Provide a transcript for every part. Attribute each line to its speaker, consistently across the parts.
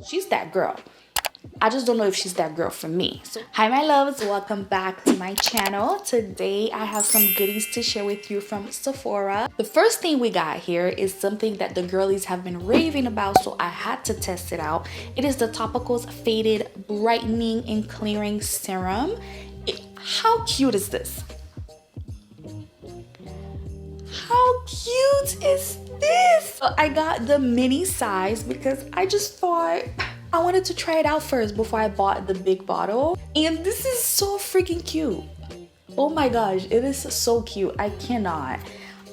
Speaker 1: she's that girl. I just don't know if she's that girl for me. So, hi my loves, welcome back to my channel. Today I have some goodies to share with you from Sephora. The first thing we got here is something that the girlies have been raving about, so I had to test it out. It is the Topicals Faded Brightening and Clearing Serum. How cute is this? How cute is this? So I got the mini size because I just thought I wanted to try it out first before I bought the big bottle. And this is so freaking cute. Oh my gosh, it is so cute. I cannot.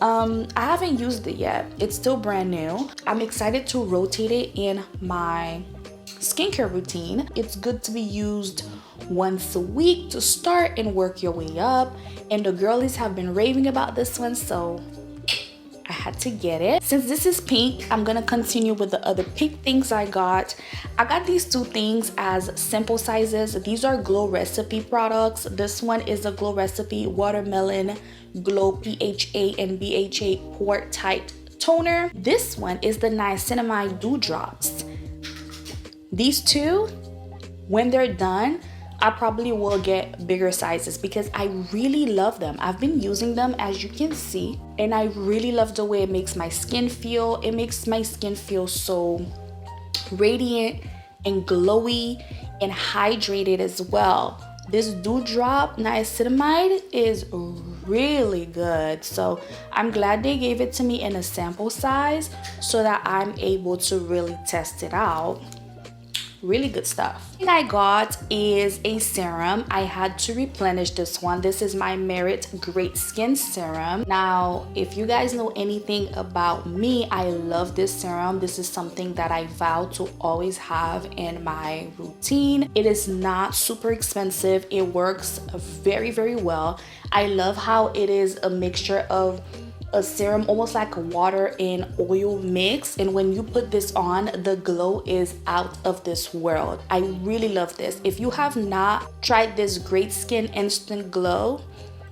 Speaker 1: I haven't used it yet. It's still brand new. I'm excited to rotate it in my skincare routine. It's good to be used once a week to start and work your way up. And the girlies have been raving about this one, so I had to get it. Since this is pink, I'm gonna continue with the other pink things I got. I got these two things as simple sizes. These are Glow Recipe products. This one is a Glow Recipe Watermelon Glow PHA and BHA Pore Tight Toner. This one is the Niacinamide Dew Drops. These two, when they're done, I probably will get bigger sizes because I really love them. I've been using them, as you can see, and I really love the way it makes my skin feel. It makes my skin feel so radiant and glowy and hydrated as well. This Dew Drop niacinamide is really good, so I'm glad they gave it to me in a sample size so that I'm able to really test it out. Really good stuff. The thing I got is a serum. I had to replenish this one. This is my Merit Great Skin Serum. Now, if you guys know anything about me, I love this serum. This is something that I vow to always have in my routine. It is not super expensive. It works very, very well. I love how it is a mixture of a serum, almost like a water and oil mix, and when you put this on, the glow is out of this world. I really love this. If you have not tried this Great Skin Instant Glow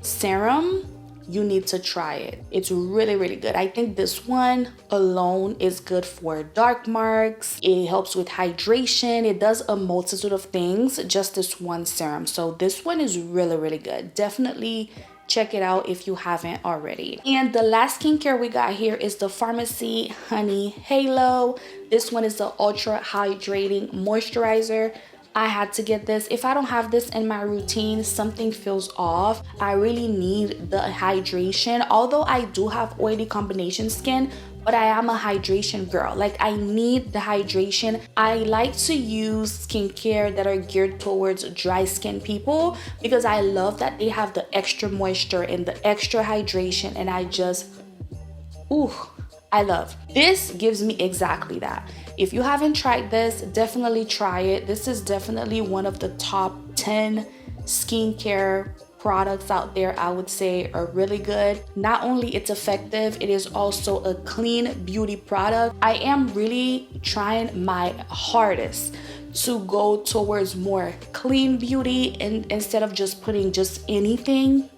Speaker 1: serum, you need to try it. It's really, really good. I think this one alone is good for dark marks. It helps with hydration. It does a multitude of things, just this one serum. So this one is really, really good. Definitely check it out if you haven't already. And the last skincare we got here is the Farmacy Honey Halo. This one is the Ultra Hydrating Moisturizer. I had to get this. If I don't have this in my routine, something feels off. I really need the hydration. Although I do have oily combination skin, but I am a hydration girl. Like, I need the hydration. I like to use skincare that are geared towards dry skin people because I love that they have the extra moisture and the extra hydration, and I just, I love. This gives me exactly that. If you haven't tried this, definitely try it. This is definitely one of the top 10 skincare products out there. I would say are really good. Not only it's effective, it is also a clean beauty product. I am really trying my hardest to go towards more clean beauty, and instead of just putting just anything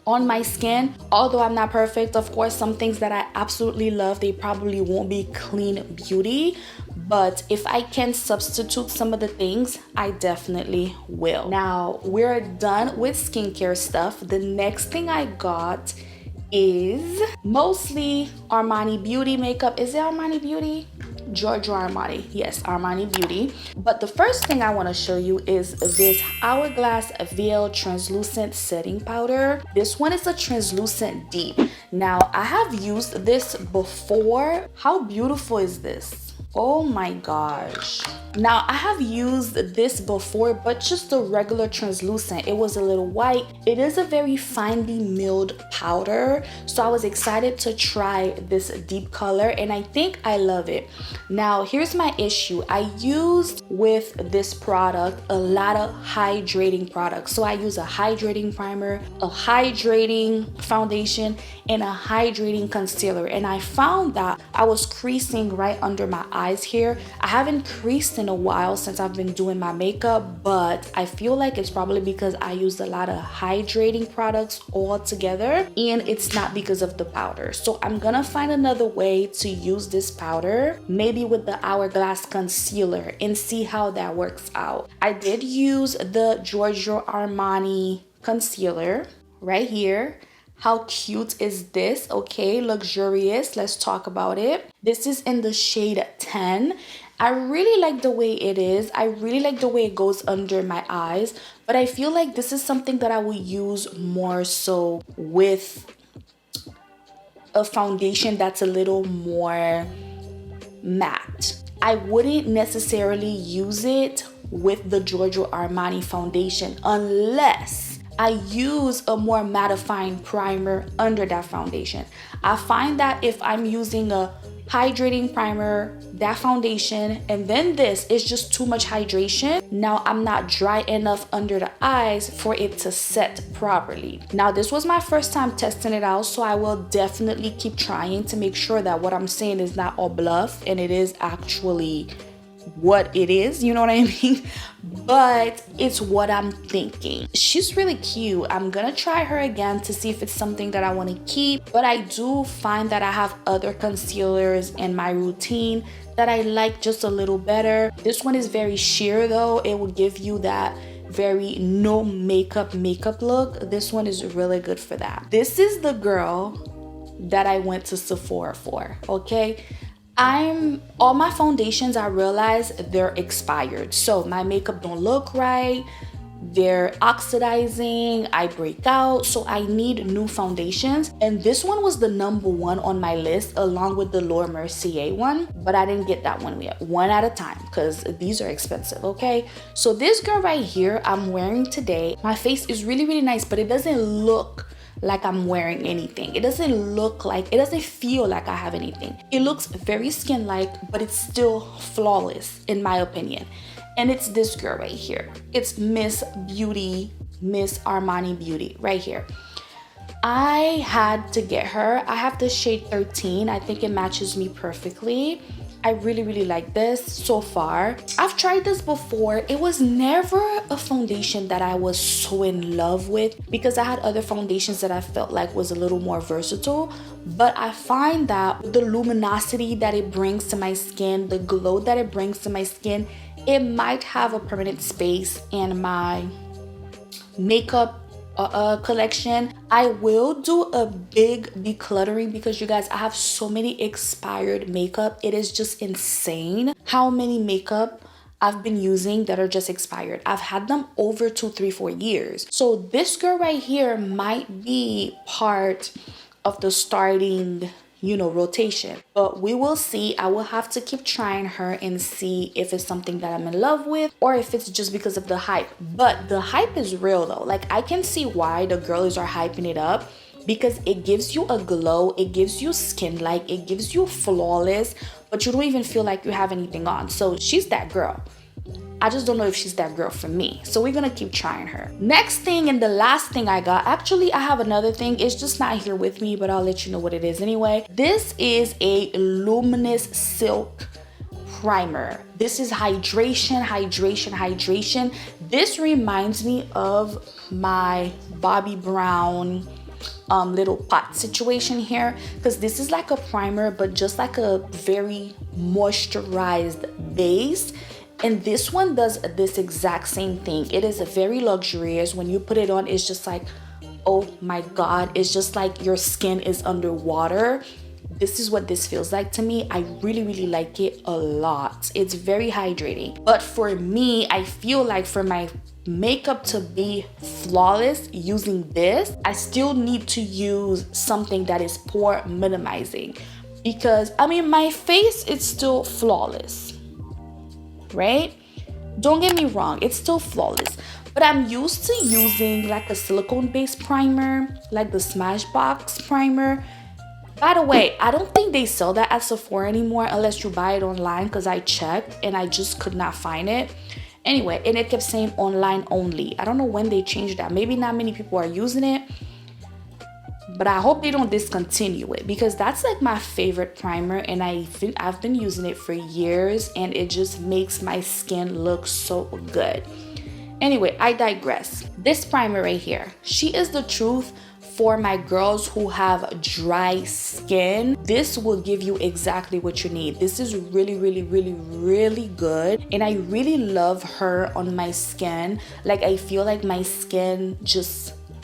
Speaker 1: on my skin. Although I'm not perfect, of course, some things that I absolutely love, they probably won't be clean beauty, but if I can substitute some of the things, I definitely will. Now we're done with skincare stuff. The next thing I got is mostly Armani Beauty makeup. Is it Armani Beauty? Giorgio Armani. Yes, Armani Beauty. But the first thing I want to show you is this Hourglass Veil Translucent Setting Powder. This one is a translucent deep. Now, I have used this before. How beautiful is this? Oh my gosh. Now, I have used this before, but just the regular translucent. It was a little white. It is a very finely milled powder, so I was excited to try this deep color, and I think I love it. Now, here's my issue. I used with this product a lot of hydrating products. So I use a hydrating primer, a hydrating foundation, and a hydrating concealer, and I found that I was creasing right under my eyes here. I haven't creased in a while since I've been doing my makeup, but I feel like it's probably because I used a lot of hydrating products all together, and it's not because of the powder. So I'm gonna find another way to use this powder, maybe with the Hourglass concealer, and see how that works out. I did use the Giorgio Armani concealer right here. How cute is this? Okay, luxurious. Let's talk about it. This is in the shade 10. I really like the way it is. I really like the way it goes under my eyes, but I feel like this is something that I will use more so with a foundation that's a little more matte. I wouldn't necessarily use it with the Giorgio Armani foundation unless I use a more mattifying primer under that foundation. I find that if I'm using a hydrating primer, that foundation, and then this is just too much hydration. Now I'm not dry enough under the eyes for it to set properly. Now this was my first time testing it out, so I will definitely keep trying to make sure that what I'm saying is not all bluff and it is actually what it is, you know what I mean? But it's what I'm thinking. She's really cute. I'm gonna try her again to see if it's something that I want to keep, but I do find that I have other concealers in my routine that I like just a little better. This one is very sheer though. It will give you that very no makeup look. This one is really good for that. This is the girl that I went to Sephora for, okay? All my foundations, I realized they're expired. So my makeup don't look right. They're oxidizing. I break out. So I need new foundations. And this one was the #1 on my list along with the Laura Mercier one. But I didn't get that one yet. One at a time because these are expensive, okay? So this girl right here I'm wearing today. My face is really, really nice, but it doesn't look like I'm wearing anything. It doesn't feel like I have anything. It looks very skin-like, but it's still flawless in my opinion. And it's this girl right here. It's Miss Armani Beauty right here. I had to get her. I have the shade 13. I think it matches me perfectly. I really, really like this so far. I've tried this before. It was never a foundation that I was so in love with because I had other foundations that I felt like was a little more versatile. But I find that the luminosity that it brings to my skin, the glow that it brings to my skin, it might have a permanent space in my makeup collection. I will do a big decluttering because you guys, I have so many expired makeup. It is just insane how many makeup I've been using that are just expired. I've had them over 2, 3, 4 years. So this girl right here might be part of the starting, rotation, but we will see. I will have to keep trying her and see if it's something that I'm in love with or if it's just because of the hype. But the hype is real though. Like I can see why the girls are hyping it up because it gives you a glow, it gives you skin-like, it gives you flawless, but you don't even feel like you have anything on. So she's that girl. I just don't know if she's that girl for me. So we're gonna keep trying her. Next thing and the last thing I got, actually I have another thing. It's just not here with me, but I'll let you know what it is anyway. This is a luminous silk primer. This is hydration, hydration, hydration. This reminds me of my Bobbi Brown little pot situation here because this is like a primer but just like a very moisturized base. And this one does this exact same thing. It is a very luxurious. When you put it on, it's just like, oh my God, it's just like your skin is underwater. This is what this feels like to me. I really, really like it a lot. It's very hydrating. But for me, I feel like for my makeup to be flawless using this, I still need to use something that is pore minimizing because my face is still flawless. Right? Don't get me wrong, it's still flawless, but I'm used to using like a silicone based primer, like the Smashbox primer. By the way, I don't think they sell that at Sephora anymore unless you buy it online because I checked and I just could not find it. Anyway, and it kept saying online only. I don't know when they changed that. Maybe not many people are using it. but I hope they don't discontinue it because that's like my favorite primer, and I've been using it for years, and it just makes my skin look so good. Anyway, I digress. This primer right here, she is the truth for my girls who have dry skin. This will give you exactly what you need. This is really, really, really, really good, and I really love her on my skin. Like, I feel like my skin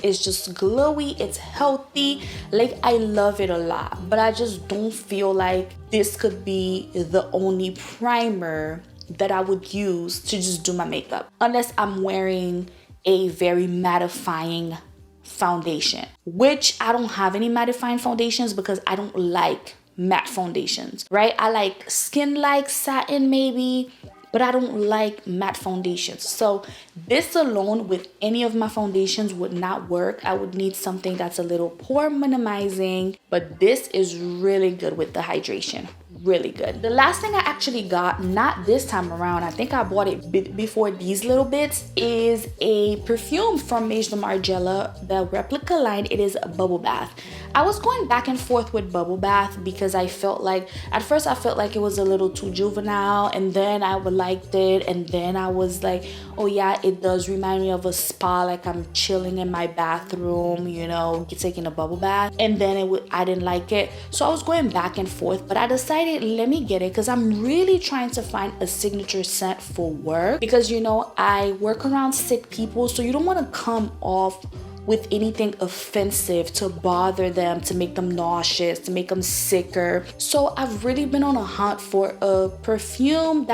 Speaker 1: is just glowy, it's healthy. Like, I love it a lot, but I just don't feel like this could be the only primer that I would use to just do my makeup, unless I'm wearing a very mattifying foundation, which I don't have any mattifying foundations because I don't like matte foundations, right? I like skin-like satin maybe, but I don't like matte foundations. So this alone with any of my foundations would not work. I would need something that's a little pore minimizing, but this is really good with the hydration. Really good. The last thing I actually got, not this time around, I think I bought it before these little bits, is a perfume from Maison Margiela, the replica line. It is a bubble bath. I was going back and forth with bubble bath because I felt like, at first I felt like it was a little too juvenile, and then I liked it, and then I was like, oh yeah, it does remind me of a spa, like I'm chilling in my bathroom, you know, taking a bubble bath, and then I didn't like it. So I was going back and forth, but I decided, let me get it because I'm really trying to find a signature scent for work, because you know, I work around sick people, so you don't want to come off with anything offensive to bother them, to make them nauseous, to make them sicker. So I've really been on a hunt for a perfume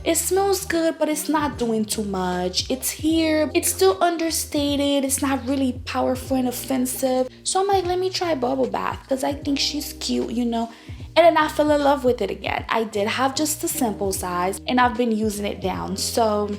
Speaker 1: it smells good, but it's not doing too much. It's here, it's still understated, it's not really powerful and offensive. So I'm like, let me try bubble bath because I think she's cute, you know. And then I fell in love with it again. I did have just a sample size, and I've been using it down. So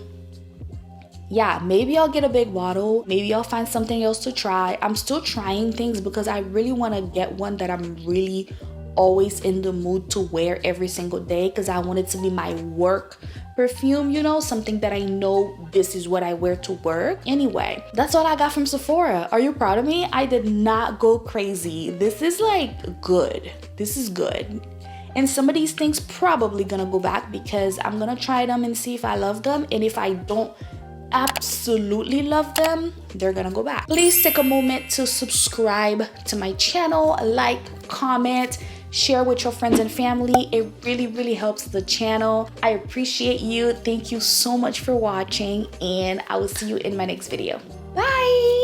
Speaker 1: yeah, maybe I'll get a big bottle. Maybe I'll find something else to try. I'm still trying things because I really want to get one that I'm really always in the mood to wear every single day, because I want it to be my work perfume, you know, something that I know this is what I wear to work. Anyway, that's all I got from Sephora. Are you proud of me? I did not go crazy. This is like good. This is good. And some of these things probably gonna go back because I'm gonna try them and see if I love them. And if I don't absolutely love them, they're gonna go back. Please take a moment to subscribe to my channel, like, comment, share with your friends and family. It really, really helps the channel. I appreciate you. Thank you so much for watching, and I will see you in my next video. Bye.